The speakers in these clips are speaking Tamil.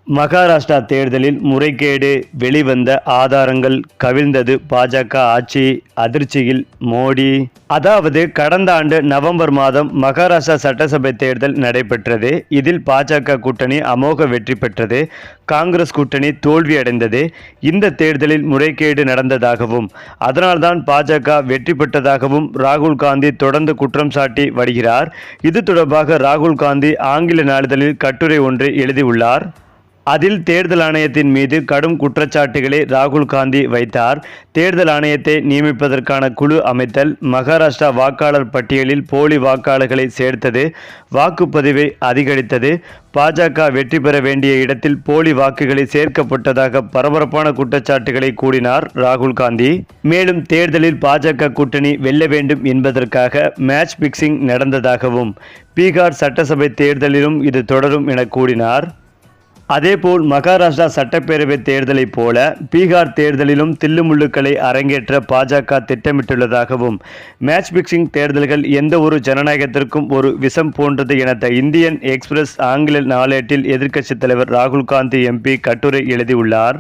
மகாராஷ்டிரா தேர்தலில் முறைகேடு வெளிவந்த ஆதாரங்கள் கவிழ்ந்தது பாஜக ஆட்சி அதிர்ச்சியில் மோடி. அதாவது கடந்த ஆண்டு நவம்பர் மாதம் மகாராஷ்டிரா சட்டசபை தேர்தல் நடைபெற்றது. இதில் பாஜக கூட்டணி அமோக வெற்றி பெற்றது. காங்கிரஸ் கூட்டணி தோல்வியடைந்தது. இந்த தேர்தலில் முறைகேடு நடந்ததாகவும் அதனால்தான் பாஜக வெற்றி பெற்றதாகவும் ராகுல் காந்தி தொடர்ந்து குற்றம் சாட்டி வருகிறார். இது தொடர்பாக ராகுல் காந்தி ஆங்கில நாளிதழில் கட்டுரை ஒன்றை எழுதியுள்ளார். அதில் தேர்தல் ஆணையத்தின் மீது கடும் குற்றச்சாட்டுகளை ராகுல் காந்தி வைத்தார். தேர்தல் ஆணையத்தை நியமிப்பதற்கான குழு அமைத்தல், மகாராஷ்டிரா வாக்காளர் பட்டியலில் போலி வாக்காளர்களை சேர்த்தது, வாக்குப்பதிவை அதிகரித்தது, பாஜக வெற்றி பெற வேண்டிய இடத்தில் போலி வாக்குகளை சேர்க்கப்பட்டதாக பரபரப்பான குற்றச்சாட்டுகளை கூறினார் ராகுல் காந்தி. மேலும் தேர்தலில் பாஜக கூட்டணி வெல்ல வேண்டும் என்பதற்காக மேட்ச் பிக்சிங் நடந்ததாகவும் பீகார் சட்டசபை தேர்தலிலும் இது தொடரும் என கூறினார். அதேபோல் மகாராஷ்டிரா சட்டப்பேரவை தேர்தலைப் போல பீகார் தேர்தலிலும் தில்லுமுள்ளுக்களை அரங்கேற்ற பாஜக திட்டமிட்டுள்ளதாகவும் மேட்ச் பிக்சிங் தேர்தல்கள் எந்த ஒரு ஜனநாயகத்திற்கும் ஒரு விஷம் போன்றது என த இந்தியன் எக்ஸ்பிரஸ் ஆங்கில நாளேட்டில் எதிர்க்கட்சித் தலைவர் ராகுல் காந்தி எம்பி கட்டுரை எழுதியுள்ளார்.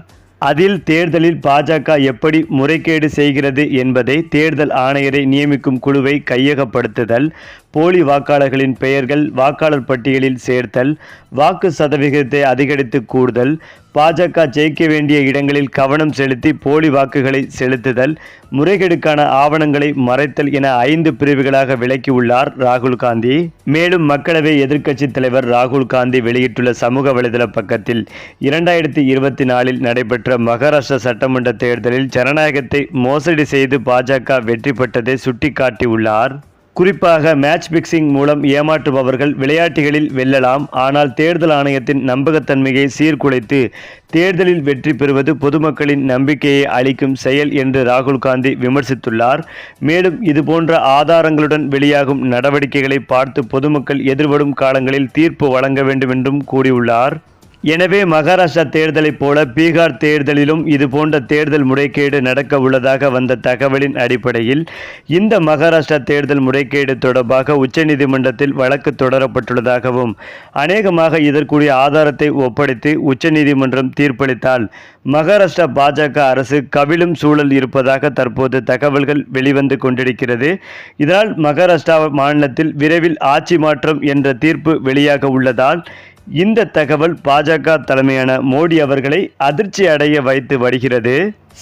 அதில் தேர்தலில் பாஜக எப்படி முறைகேடு செய்கிறது என்பதை, தேர்தல் ஆணையரை நியமிக்கும் குழுவை கையகப்படுத்துதல், போலி வாக்காளர்களின் பெயர்கள் வாக்காளர் பட்டியலில் சேர்த்தல், வாக்கு சதவிகிதத்தை அதிகரித்து கூடுதல், பாஜக ஜெயிக்க வேண்டிய இடங்களில் கவனம் செலுத்தி போலி வாக்குகளை செலுத்துதல், முறைகேடுக்கான ஆவணங்களை மறைத்தல் என 5 பிரிவுகளாக விளக்கியுள்ளார் ராகுல் காந்தி. மேலும் மக்களவை எதிர்க்கட்சித் தலைவர் ராகுல் காந்தி வெளியிட்டுள்ள சமூக வலைதள பக்கத்தில் 2024 நடைபெற்ற மகாராஷ்டிரா சட்டமன்ற தேர்தலில் ஜனநாயகத்தை மோசடி செய்து பாஜக வெற்றி பெற்றதை சுட்டிக்காட்டியுள்ளார். குறிப்பாக மேட்ச் பிக்சிங் மூலம் ஏமாற்றுபவர்கள் விளையாட்டுகளில் வெல்லலாம், ஆனால் தேர்தல் ஆணையத்தின் நம்பகத்தன்மையை சீர்குலைத்து தேர்தலில் வெற்றி பெறுவது பொதுமக்களின் நம்பிக்கையை அளிக்கும் செயல் என்று ராகுல் காந்தி விமர்சித்துள்ளார். மேலும் இதுபோன்ற ஆதாரங்களுடன் வெளியாகும் நடவடிக்கைகளை பார்த்து பொதுமக்கள் எதிர்வரும் காலங்களில் தீர்ப்பு வழங்க வேண்டும் என்றும் கூறியுள்ளார். எனவே மகாராஷ்டிரா தேர்தலைப் போல பீகார் தேர்தலிலும் இதுபோன்ற தேர்தல் முறைகேடு நடக்க உள்ளதாக வந்த தகவலின் அடிப்படையில் இந்த மகாராஷ்டிரா தேர்தல் முறைகேடு தொடர்பாக உச்சநீதிமன்றத்தில் வழக்கு தொடரப்பட்டுள்ளதாகவும் அநேகமாக இதற்குரிய ஆதாரத்தை ஒப்படைத்து உச்சநீதிமன்றம் தீர்ப்பளித்தால் மகாராஷ்டிரா பாஜக அரசு கவிழும் சூழல் இருப்பதாக தற்போது தகவல்கள் வெளிவந்து கொண்டிருக்கிறது. இதனால் மகாராஷ்டிரா மாநிலத்தில் விரைவில் ஆட்சி மாற்றம் என்ற தீர்ப்பு வெளியாக உள்ளதால் இந்த தகவல் பாஜக தலைமையான மோடி அவர்களை அதிர்ச்சி அடைய வைத்து வருகிறது.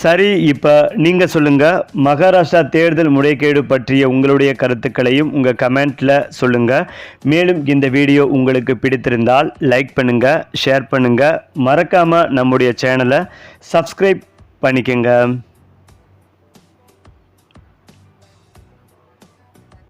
சரி, இப்போ நீங்கள் சொல்லுங்கள், மகாராஷ்டிரா தேர்தல் முறைகேடு பற்றிய உங்களுடைய கருத்துக்களையும் உங்கள் கமெண்ட்டில் சொல்லுங்கள். மேலும் இந்த வீடியோ உங்களுக்கு பிடித்திருந்தால் லைக் பண்ணுங்கள், ஷேர் பண்ணுங்கள், மறக்காமல் நம்முடைய சேனலை சப்ஸ்கிரைப் பண்ணிக்கங்க.